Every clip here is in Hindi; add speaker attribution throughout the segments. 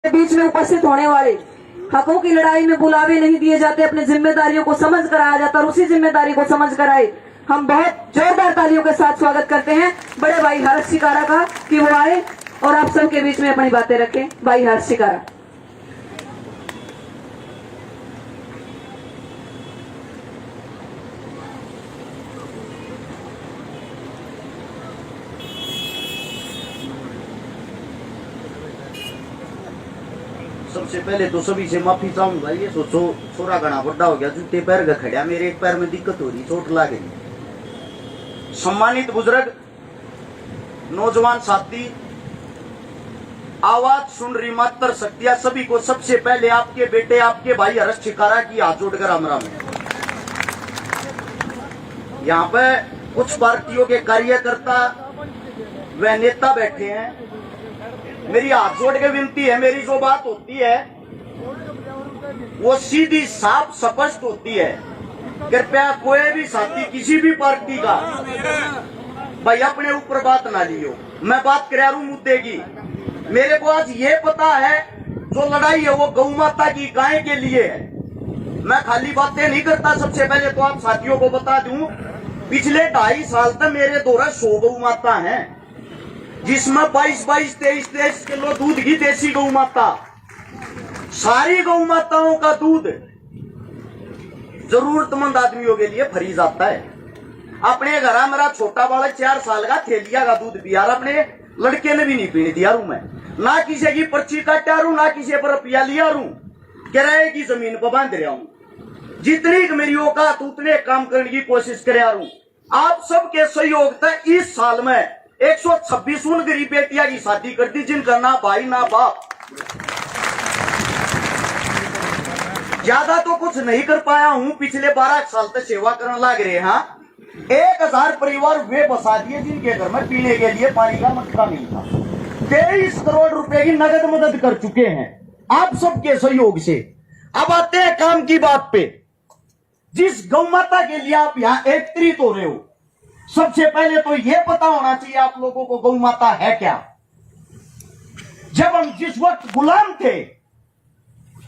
Speaker 1: बीच में उपस्थित होने वाले हकों की लड़ाई में बुलावे नहीं दिए जाते, अपनी जिम्मेदारियों को समझ कर आया जाता और उसी जिम्मेदारी को समझ कर आए। हम बहुत जोरदार तालियों के साथ स्वागत करते हैं बड़े भाई हर्ष शिकारा का कि वो आए और आप सबके बीच में अपनी बातें रखें। भाई हर्ष शिकारा।
Speaker 2: सबसे पहले तो सभी से माफी चाहूंगा। ये सोचो छोरा घना बड़ा हो गया, जूते पैर का खड़ा, मेरे एक पैर में दिक्कत हो रही, चोट लग गई। सम्मानित बुजुर्ग, नौजवान साथी, आवाज सुन रही मातर शक्तियां, सभी को सबसे पहले आपके बेटे आपके भाई हर्ष शिकारा की हाथ जोड़कर राम राम। यहाँ पे कुछ पार्टियों के कार्यकर्ता व नेता बैठे हैं। मेरी हाथ जोड़ के विनती है, मेरी जो बात होती है वो सीधी साफ स्पष्ट होती है। कृपया कोई भी साथी किसी भी पार्टी का भाई अपने ऊपर बात ना लियो। मैं बात कर रहा हूं मुद्दे की। मेरे को आज ये पता है जो लड़ाई है वो गौ माता की गाय के लिए है। मैं खाली बातें नहीं करता। सबसे पहले तो आप साथियों को बता दूं, पिछले 2.5 साल तक मेरे द्वारा 100 गौ माता है, जिसमें 22-23 किलो दूध की देसी गौ माता। सारी गौ माताओं का दूध जरूरतमंद आदमियों के लिए फ्री जाता है। अपने घर मेरा छोटा बालक 4 साल का थैलिया का दूध पिया, अपने लड़के ने भी नहीं पीने दिया रू। मैं ना किसी की पर्ची काटा रू, ना किसी पर रुपया लिया रू, किराए की जमीन पर बांध रहा हूं। जितनी मेरी औकात उतने काम करने की कोशिश कर रहा हूं। आप सबके सहयोग से इस साल में 126 उन गरीब बेटियां की शादी कर दी जिनका ना भाई ना बाप। ज्यादा तो कुछ नहीं कर पाया हूं, पिछले 12 साल तक सेवा करने लग रहे हैं। 1000 परिवार वे बसा दिए जिनके घर में पीने के लिए पानी का मटका नहीं था। 23 करोड़ रुपए की नगद मदद कर चुके हैं आप सबके सहयोग से। अब आते हैं काम की बात पे। जिस गौ माता के लिए आप यहाँ एकत्रित हो रहे हो, सबसे पहले तो यह पता होना चाहिए आप लोगों को गौ माता है क्या। जब हम जिस वक्त गुलाम थे,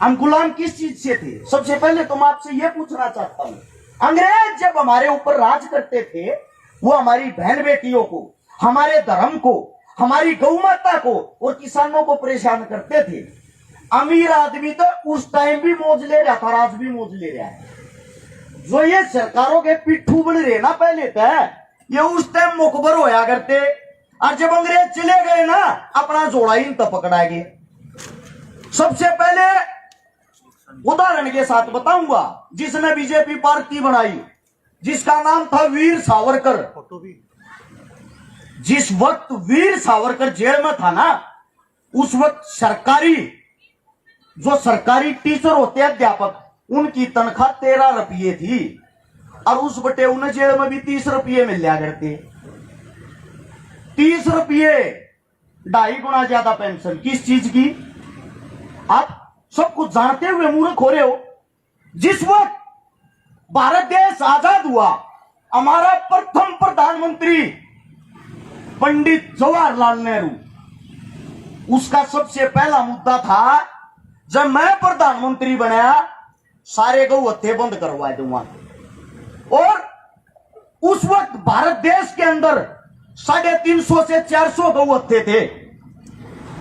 Speaker 2: हम गुलाम किस चीज से थे? सबसे पहले तो मैं आपसे यह पूछना चाहता हूं, अंग्रेज जब हमारे ऊपर राज करते थे वो हमारी बहन बेटियों को, हमारे धर्म को, हमारी गौ माता को और किसानों को परेशान करते थे। अमीर आदमी तो उस टाइम भी मौज ले रहा था, आज भी मौज ले रहा है। जो ये सरकारों के पिट्ठू बन रहे ना पहले तक, ये उस टाइम मुखबर होया करते, और जब अंग्रेज चले गए ना अपना जोड़ा ही तो पकड़ा गए। सबसे पहले उदाहरण के साथ बताऊंगा, जिसने बीजेपी पार्टी बनाई, जिसका नाम था वीर सावरकर। जिस वक्त वीर सावरकर जेल में था ना, उस वक्त सरकारी टीचर होते हैं, अध्यापक, उनकी तनख्वाह 13 रुपये थी, और उस बटे उन्हें जेल में भी 30 रुपये मिल लिया करते। 30 रुपये 2.5 गुना ज्यादा पेंशन किस चीज की? आप सब कुछ जानते हुए मूर्ख हो रहे हो। जिस वक्त भारत देश आजाद हुआ, हमारा प्रथम प्रधानमंत्री पंडित जवाहरलाल नेहरू, उसका सबसे पहला मुद्दा था, जब मैं प्रधानमंत्री बनाया सारे गौ हत्थे बंद करवा दूंगा। और उस वक्त भारत देश के अंदर 350 से 400 गौ हत्थे थे।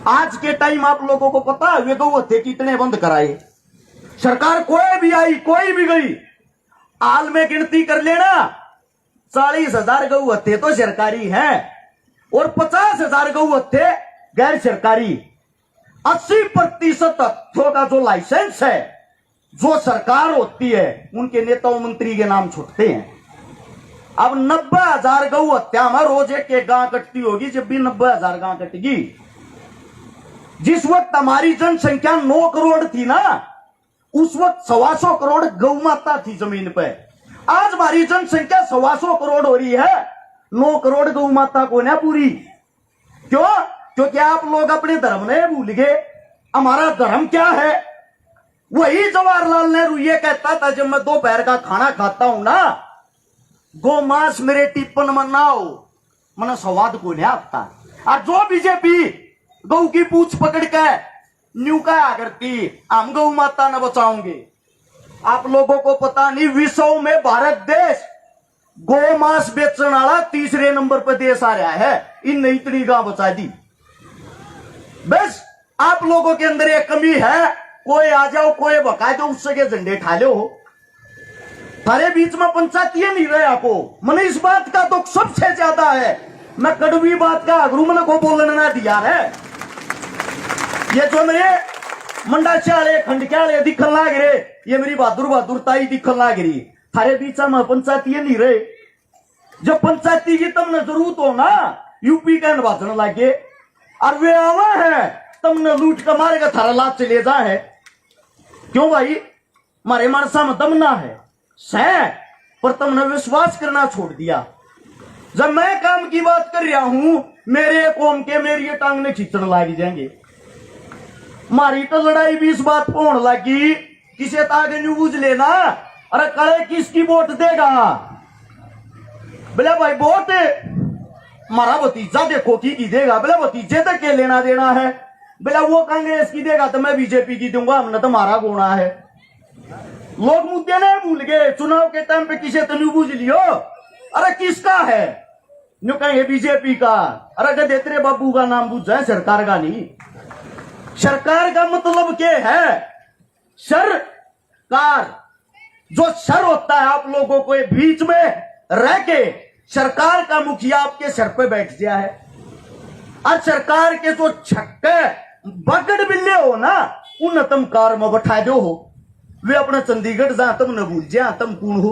Speaker 2: आज के टाइम आप लोगों को पता है वे गौ हत्थे कितने बंद कराए? सरकार कोई भी आई, कोई भी गई, हाल में गिनती कर लेना, 40,000 गौ हत्थे तो सरकारी हैं और 50,000 गौ हत्थे गैर सरकारी। 80% हत्थों का जो लाइसेंस है, जो सरकार होती है, उनके नेताओं मंत्री के नाम छूटते हैं। अब 90,000 गौ हत्या में रोज एक गां कटती होगी। जब भी 90,000 गां कटेगी, जिस वक्त हमारी जनसंख्या 9 करोड़ थी ना, उस वक्त 125 करोड़ गौ माता थी जमीन पे। आज हमारी जनसंख्या 125 करोड़ हो रही है, 9 करोड़ गौ माता को ना पूरी। क्यों? क्योंकि आप लोग अपने धर्म ने भूल गए। हमारा धर्म क्या है? वही जवाहरलाल नेहरू ये कहता था, जब मैं दोपहर का खाना खाता हूं ना, गौ मांस मेरे टिप्पण में ना हो, मैंने स्वाद को नहीं आता। और जो बीजेपी गौ की पूछ पकड़ के न्यू क्या करती, हम गौ माता न बचाओगे। आप लोगों को पता नहीं, विश्व में भारत देश गौ मांस बेचने वाला तीसरे नंबर पर देश आ रहा है। इन इतनी गांव बचा दी। बस आप लोगों के अंदर एक कमी है, कोई आ जाओ कोई बका दो, उससे के झंडे ठा लो। थारे बीच में पंचायती नहीं रहे आपको। मैंने इस बात का दुख सबसे ज्यादा है। मैं कड़वी बात का अगरू मन को बोलने ना दिया है। ये जो मेरे मंडा चाले खंडक्याले दिखन लाग रहे, ये मेरी बहादुर ताई दिखन लाग रही। थारे बीच में पंचायती नहीं रहे। जब पंचायती की तुमने जरूरत हो ना, यूपी का निर्वाचन लागे और वे आवा है, तुमने लूट कर मारेगा, थारा लाभ चले जा है। क्यों भाई, मारे मानसा में दमना है सह, पर तुमने विश्वास करना छोड़ दिया। जब मैं काम की बात कर रहा हूं, मेरे कौम के मेरी ये टांग ने खींचने लग जाएंगे। मारी तो लड़ाई भी इस बात को होने लगी, किसे तागे न्यू बुझ लेना, अरे कड़े किसकी वोट देगा। बोले भाई वोट मारा भतीजा देखो की देगा। बोले भतीजे तक के लेना देना है। बोले वो कांग्रेस की देगा तो मैं बीजेपी की दूंगा, हमने तो मारा गोना है। लोग मुद्दे नहीं भूल गए। चुनाव के टाइम पे किसे तो न्यू बुझ लियो, अरे किसका है न्यू कहेंगे बीजेपी का। अरे गधे तेरे बाबू का नाम बुझ जाए, सरकार का नहीं। सरकार का मतलब क्या है? सरकार, जो सर होता है आप लोगों को बीच में रह के, सरकार का मुखिया आपके सर पे बैठ गया है। और सरकार के जो छक्के बगड़ बिल्ले हो ना, उन तुम कार में बैठा दो हो। वे अपना चंडीगढ़ जा, तुम न भूल जा तुम कौन हो।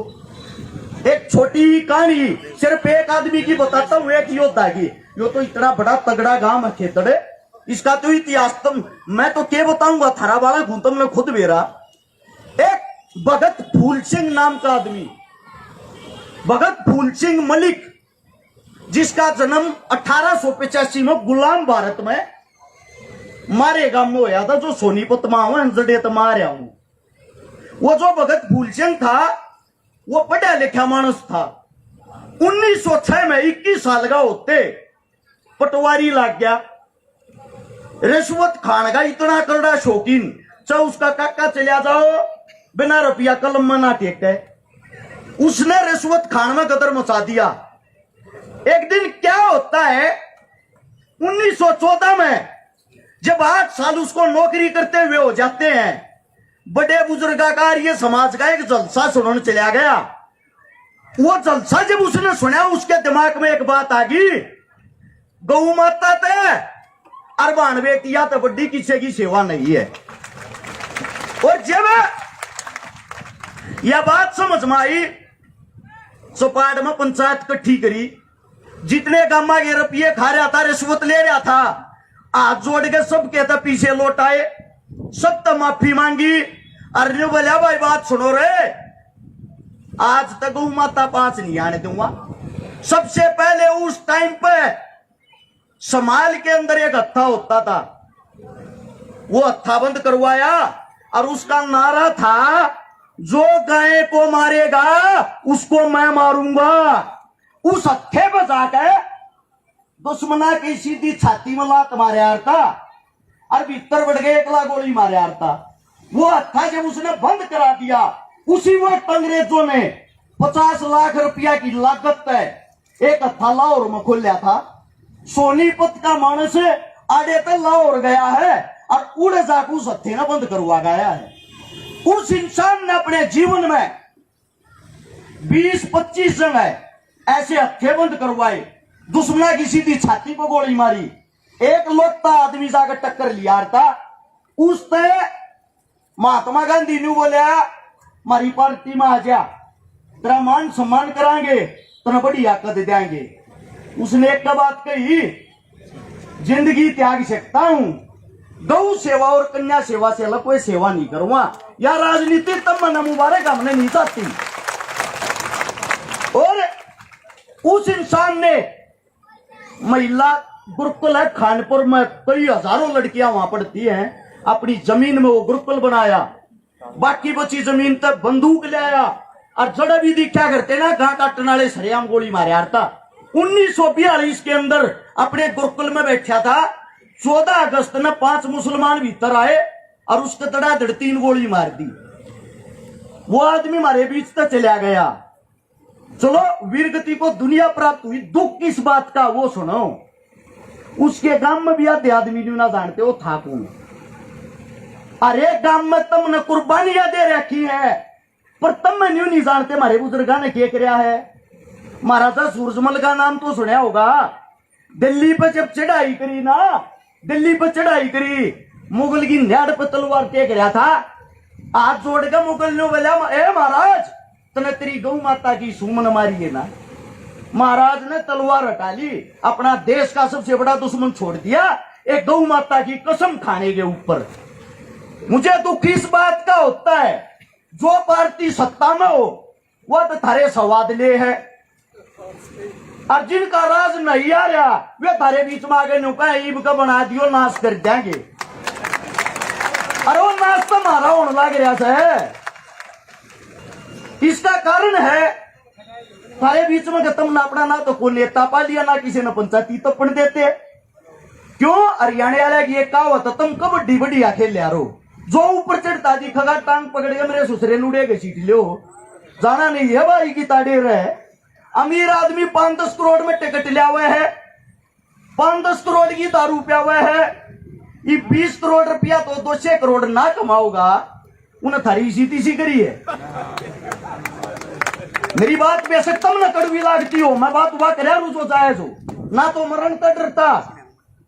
Speaker 2: एक छोटी कहानी सिर्फ एक आदमी की बताता हूं, एक योद्धा की। यो तो इतना बड़ा तगड़ा गांव है खेतड़े, इसका तो इतिहास तुम मैं तो क्या बताऊंगा, थारा वाला घूम तुमने खुद मेरा। एक भगत फूल सिंह नाम का आदमी, भगत फूल सिंह मलिक, जिसका जन्म 1885 में गुलाम भारत में मारे गांव में होया था, जो सोनीपत में मारे हूं। वो जो भगत फूल सिंह था, वो पढ़ा लिखा मानस था। 1906 में 21 साल का होते पटवारी लग गया। रिश्वत खान का इतना करड़ा शौकीन, चाहे उसका काका चलिया जाओ बिना रुपया कलम में ना टेके, उसने रिश्वत खान में गदर मचा दिया। एक दिन क्या होता है, 1914 में जब 8 साल उसको नौकरी करते हुए हो जाते हैं, बड़े बुजुर्गाकार ये समाज का एक जलसा सुनने चला गया। वो जलसा जब उसने सुना, उसके दिमाग में एक बात आ गई, गौ माता ते अरबान बेटिया तो बड़ी किसी की सेवा नहीं है। और जब यह बात समझ में आई, चौपाट में पंचायत इकट्ठी करी। जितने गामा के रुपये खा रहा था, रिश्वत ले रहा था, हाथ जोड़ के सब कहता पीछे लौट आए, सब तो माफी मांगी। अरे बोला भाई बात सुनो रे, आज तक गौ माता 5 नहीं आने दूंगा। सबसे पहले उस टाइम पे समाल के अंदर एक हत्था होता था, वो हत्था बंद करवाया और उसका नारा था, जो गाय को मारेगा उसको मैं मारूंगा। उस हत्थे पर जाकर दुश्मना की सीधी छाती में लात मारे यार था, और भीतर बढ़ गए 1 गोली मारे यार था। वो हत्था जब उसने बंद करा दिया, उसी वक्त अंग्रेजों ने 50 लाख रुपया की लागत है एक हत्था लाहौर में खोल था। सोनीपत का मानस आड़े तक लाहौर गया है और उड़े जाकर उस हत्थे ने बंद करवा गया है। उस इंसान ने अपने जीवन में 20-25 जगह ऐसे हत्थे बंद करवाए, दुश्मना की सीधी छाती पर गोली मारी। एक लोटा आदमी जाकर टक्कर लिया था, उसने महात्मा गांधी ने बोला, मारी पार्टी में आ जा, तेरा मान सम्मान कराएंगे, तेरा बड़ी आकत देंगे। उसने एक बात कही, जिंदगी त्याग सकता हूं, गौ सेवा और कन्या सेवा से अलग कोई सेवा नहीं करूंगा। या राजनीति तब मना मुबारक हमने नहीं चाहती। और उस इंसान ने महिला गुरुकुल है खानपुर में, कई हजारों लड़कियां वहां पढ़ती हैं, अपनी जमीन में वो गुरुकुल बनाया। बाकी बची जमीन तक बंदूक ले आया और जड़ा भी क्या करते ना, घा काटने वाले सरेआम गोली मारे यार था। 1942 के अंदर अपने गुरुकुल में बैठा था, 14 अगस्त ने 5 मुसलमान भीतर आए और उसके तड़ाधड़ 3 गोली मार दी। वो आदमी हमारे बीच से चला गया। चलो वीरगति को दुनिया प्राप्त हुई, दुख किस बात का वो सुनो। उसके गांव में भी आधे आदमी ना जानते हो था कौन। अरे गांव में तुमने कुर्बानियां दे रखी है पर तुम में नहीं जानते हमारे बुजुर्गा ने क्या किया है। महाराजा सूरजमल का नाम तो सुना होगा। दिल्ली पे जब चढ़ाई करी ना, दिल्ली पे चढ़ाई करी, मुगल की न्याड़ पे तलवार टेक रहा था। हाथ जोड़ के मुगल ने बोला, ए महाराज तने तेरी गौ माता की सुमन मारी है ना। महाराज ने तलवार हटा ली, अपना देश का सबसे बड़ा दुश्मन छोड़ दिया एक गौ माता की कसम खाने के ऊपर। मुझे दुख इस बात का होता है जो पार्टी सत्ता में हो वह तो थारे स्वाद ले है, और जिनका राज नहीं आ रहा वे थारे बीच में आगे नुका ईब का बना दियो, नाश कर देंगे। अरे वो नाश तो मारा होने लग रहा है। इसका कारण है थारे बीच में खत्म ना अपना ना तो कोई नेता पा लिया ना किसी ने पंचायती तपन देते। क्यों? हरियाणा वाले की एक कहावत, तुम कबड्डी बढ़िया खेल लो, जो ऊपर चढ़ता दिखेगा टांग पकड़ के मेरे ससुरे नुड़े के सीट लो। जाना नहीं है भाई की ताड़े रहे। अमीर आदमी 5-10 करोड़ में टिकट लिया हुआ है, 5-10 करोड़ की दारू पिया हुआ है। ये 20 करोड़ रुपया तो 200 करोड़ ना कमाओगा, उन्हें थारी सीधी सी करी है। मेरी बात बेशक तुम न कड़वी लागती हो, मैं बात हुआ कर जो जायज हो ना, तो मरण तक डरता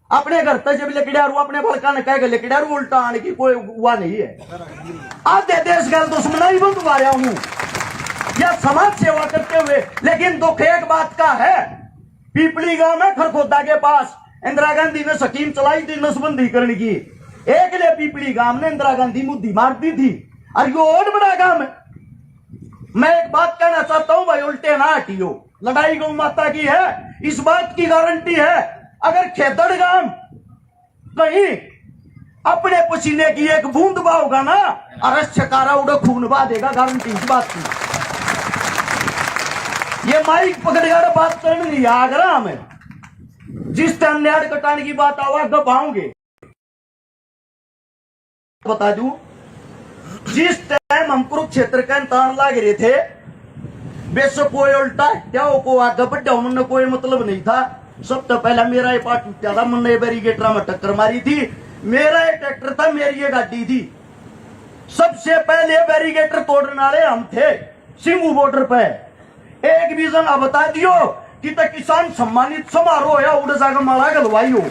Speaker 2: अपने घर तक जब लेकड़ियारू अपने भड़का ने कह लेकड़ियारू उल्टा आने की कोई हुआ नहीं है। आधे देश गैर दुश्मना ही बंद मारा हूं या समाज सेवा करते हुए। लेकिन दुख एक बात का है, पीपली गांव में खरखोदा के पास इंदिरा गांधी ने स्कीम चलाई थी नसबंदी करने की। एक ले पीपली गांव ने इंदिरा गांधी मुद्दी मार दी थी, और ये और बड़ा काम है। मैं एक बात कहना चाहता हूं भाई, उल्टे ना हटियो। लड़ाई गौ माता की है, इस बात की गारंटी है अगर खेतड़ गांव कहीं अपने पसीने की एक बूंद बहाओगा ना, अरस छकारा उड़े खून बहा देगा, गारंटी इस बात की। ये माइक पकड़कर बात करने नहीं आगरा में, जिस टाइम न्याड़ कटाने की बात आवा गप आऊंगे। बता दूं, जिस टाइम हम कुरुक्षेत्र का तान लाग रहे थे, बेशक कोई उल्टा क्या को आगे बढ़ा, उन्होंने कोई मतलब नहीं था। सब तो पहला मेरा ये पार्ट टूटा था, मैंने बैरिकेटर में टक्कर मारी थी। मेरा ये ट्रैक्टर था, मेरी ये गाड़ी थी। सबसे पहले बैरिकेटर तोड़ने वाले हम थे सिंगू बॉर्डर पे। एक भी जन बता दियो कि तो किसान सम्मानित समारोह या उड़ जाकर माला गलवाई हो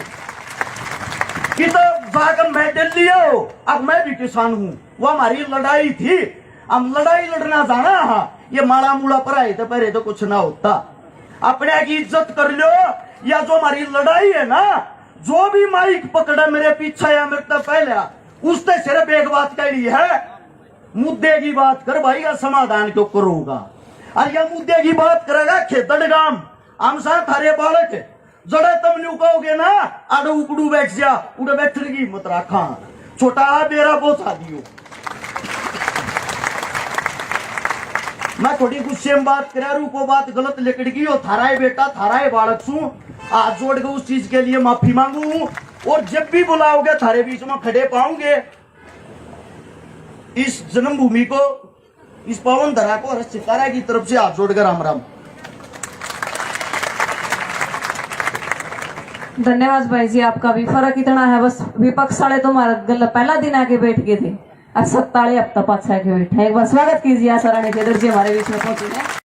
Speaker 2: कि तो जाकर मेडल लिया हो। अब मैं भी किसान हूं, वो हमारी लड़ाई थी, हम लड़ाई लड़ना जाना। हाँ ये माड़ा मूड़ा पर आए थे पहले तो कुछ ना होता। अपने की इज्जत कर लो, या जो हमारी लड़ाई है ना, जो भी माइक पकड़ा मेरे पीछे या मेरे तक पहले, उससे सिर्फ एक बात कही है, मुद्दे की बात कर भाई, का समाधान क्यों करूंगा। और यह मुद्दे की बात करेगा खेतड़ गांव, हम साथ थारे बालक जड़ा तुम न्यू कहोगे ना, आडो उकड़ू बैठ जा, उड़े बैठने की हिम्मत रखा, छोटा बेरा बोसा दियो। मैं थोड़ी गुस्से में बात करा रू, को बात गलत लिकड़ गई हो, थारा बेटा थारा बालक सू, हाथ जोड़ के उस चीज के लिए माफी मांगू। और जब भी बुलाओगे थारे बीच में खड़े पाऊंगे। इस जन्मभूमि को, इस पावन धरा को हर सितारा की तरफ से हाथ जोड़कर राम राम।
Speaker 1: धन्यवाद भाई जी, आपका भी फर्क इतना है, बस विपक्ष वाले तो हमारा पहला दिन आके बैठ गए थे, अब 7 हफ्ता 5 आके बैठे। एक बार स्वागत कीजिए आशा रानी जी हमारे बीच में पहुंची है।